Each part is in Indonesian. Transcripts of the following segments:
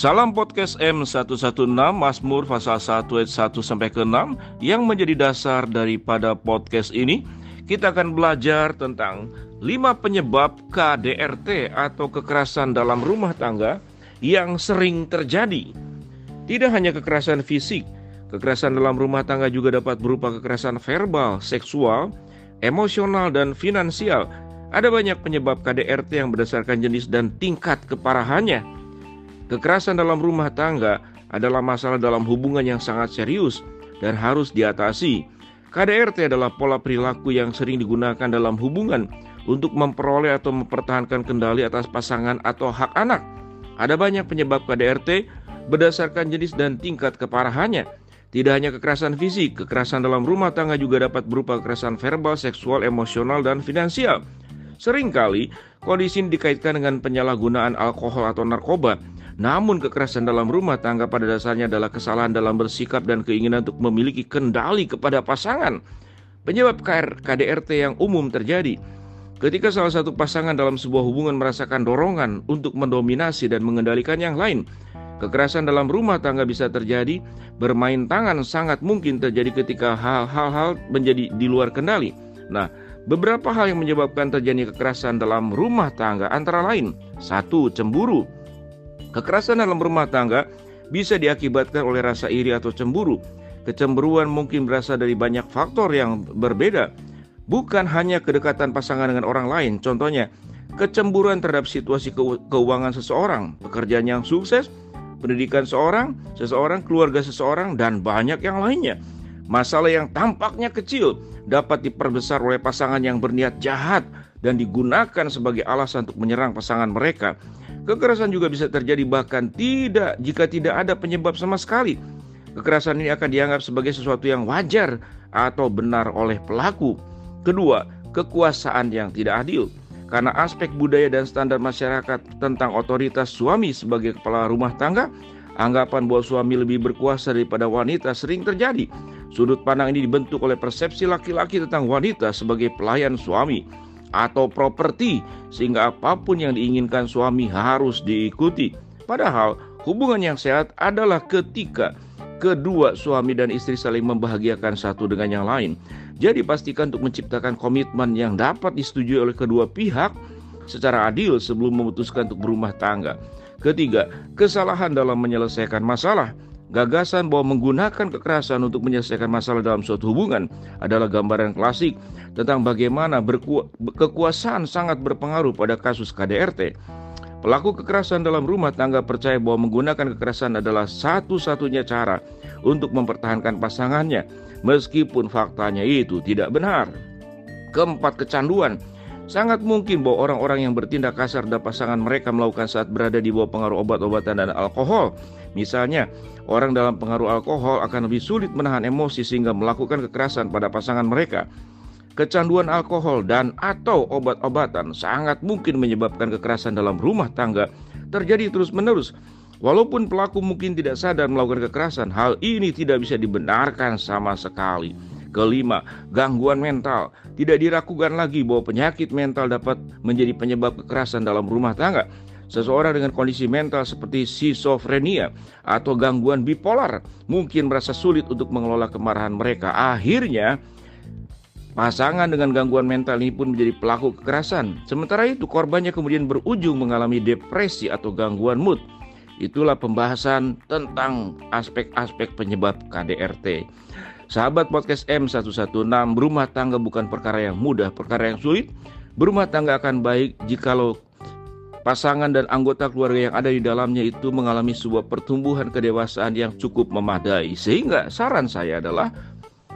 Salam podcast M116 Mazmur pasal 1 ayat 1 sampai ke 6 yang menjadi dasar daripada podcast ini. Kita akan belajar tentang 5 penyebab KDRT atau kekerasan dalam rumah tangga yang sering terjadi. Tidak hanya kekerasan fisik, kekerasan dalam rumah tangga juga dapat berupa kekerasan verbal, seksual, emosional, dan finansial. Ada banyak penyebab KDRT yang berdasarkan jenis dan tingkat keparahannya. Kekerasan dalam rumah tangga adalah masalah dalam hubungan yang sangat serius dan harus diatasi. KDRT adalah pola perilaku yang sering digunakan dalam hubungan untuk memperoleh atau mempertahankan kendali atas pasangan atau hak anak. Ada banyak penyebab KDRT berdasarkan jenis dan tingkat keparahannya. Tidak hanya kekerasan fisik, kekerasan dalam rumah tangga juga dapat berupa kekerasan verbal, seksual, emosional, dan finansial. Seringkali kondisi ini dikaitkan dengan penyalahgunaan alkohol atau narkoba. Namun kekerasan dalam rumah tangga pada dasarnya adalah kesalahan dalam bersikap dan keinginan untuk memiliki kendali kepada pasangan. Penyebab KDRT yang umum terjadi ketika salah satu pasangan dalam sebuah hubungan merasakan dorongan untuk mendominasi dan mengendalikan yang lain. Kekerasan dalam rumah tangga bisa terjadi, bermain tangan sangat mungkin terjadi ketika hal-hal menjadi di luar kendali. Nah, beberapa hal yang menyebabkan terjadi kekerasan dalam rumah tangga antara lain: 1. Cemburu. Kekerasan dalam rumah tangga bisa diakibatkan oleh rasa iri atau cemburu. Kecemburuan mungkin berasal dari banyak faktor yang berbeda, bukan hanya kedekatan pasangan dengan orang lain. Contohnya, kecemburuan terhadap situasi keuangan seseorang, pekerjaan yang sukses, pendidikan seseorang, keluarga seseorang, dan banyak yang lainnya. Masalah yang tampaknya kecil dapat diperbesar oleh pasangan yang berniat jahat dan digunakan sebagai alasan untuk menyerang pasangan mereka. Kekerasan juga bisa terjadi bahkan jika tidak ada penyebab sama sekali. Kekerasan ini akan dianggap sebagai sesuatu yang wajar atau benar oleh pelaku. Kedua, kekuasaan yang tidak adil. Karena aspek budaya dan standar masyarakat tentang otoritas suami sebagai kepala rumah tangga, anggapan bahwa suami lebih berkuasa daripada wanita sering terjadi. Sudut pandang ini dibentuk oleh persepsi laki-laki tentang wanita sebagai pelayan suami atau properti, sehingga apapun yang diinginkan suami harus diikuti. Padahal hubungan yang sehat adalah ketika kedua suami dan istri saling membahagiakan satu dengan yang lain. Jadi pastikan untuk menciptakan komitmen yang dapat disetujui oleh kedua pihak secara adil sebelum memutuskan untuk berumah tangga. Ketiga, kesalahan dalam menyelesaikan masalah. Gagasan bahwa menggunakan kekerasan untuk menyelesaikan masalah dalam suatu hubungan adalah gambaran klasik tentang bagaimana kekuasaan sangat berpengaruh pada kasus KDRT. Pelaku kekerasan dalam rumah tangga percaya bahwa menggunakan kekerasan adalah satu-satunya cara untuk mempertahankan pasangannya, meskipun faktanya itu tidak benar. Keempat, kecanduan. Sangat mungkin bahwa orang-orang yang bertindak kasar terhadap pasangan mereka melakukan saat berada di bawah pengaruh obat-obatan dan alkohol. Misalnya, orang dalam pengaruh alkohol akan lebih sulit menahan emosi sehingga melakukan kekerasan pada pasangan mereka. Kecanduan alkohol dan atau obat-obatan sangat mungkin menyebabkan kekerasan dalam rumah tangga terjadi terus-menerus. Walaupun pelaku mungkin tidak sadar melakukan kekerasan, hal ini tidak bisa dibenarkan sama sekali. Kelima, gangguan mental. Tidak diragukan lagi bahwa penyakit mental dapat menjadi penyebab kekerasan dalam rumah tangga. Seseorang dengan kondisi mental seperti skizofrenia atau gangguan bipolar mungkin merasa sulit untuk mengelola kemarahan mereka. Akhirnya, pasangan dengan gangguan mental ini pun menjadi pelaku kekerasan. Sementara itu, korbannya kemudian berujung mengalami depresi atau gangguan mood. Itulah pembahasan tentang aspek-aspek penyebab KDRT. Sahabat podcast M116, berumah tangga bukan perkara yang mudah, perkara yang sulit. Berumah tangga akan baik jikalau pasangan dan anggota keluarga yang ada di dalamnya itu mengalami sebuah pertumbuhan kedewasaan yang cukup memadai. Sehingga saran saya adalah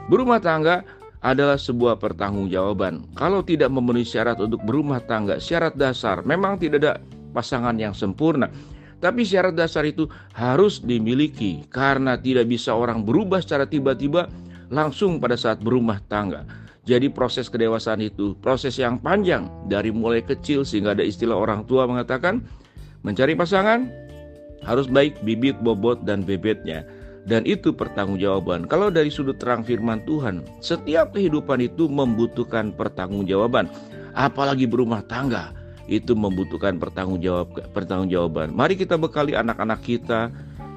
berumah tangga adalah sebuah pertanggungjawaban. Kalau tidak memenuhi syarat untuk berumah tangga, syarat dasar, memang tidak ada pasangan yang sempurna. Tapi syarat dasar itu harus dimiliki, karena tidak bisa orang berubah secara tiba-tiba langsung pada saat berumah tangga. Jadi proses kedewasaan itu proses yang panjang, dari mulai kecil, sehingga ada istilah orang tua mengatakan mencari pasangan harus baik bibit, bobot, dan bebetnya. Dan itu pertanggungjawaban. Kalau dari sudut terang firman Tuhan, setiap kehidupan itu membutuhkan pertanggungjawaban. Apalagi berumah tangga. itu membutuhkan pertanggungjawaban. Mari kita bekali anak-anak kita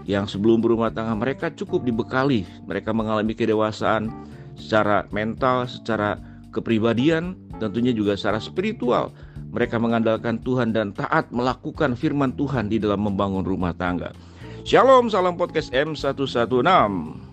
yang sebelum berumah tangga, mereka cukup dibekali. Mereka mengalami kedewasaan secara mental, secara kepribadian, tentunya juga secara spiritual. Mereka mengandalkan Tuhan dan taat melakukan firman Tuhan di dalam membangun rumah tangga. Shalom, salam podcast M116.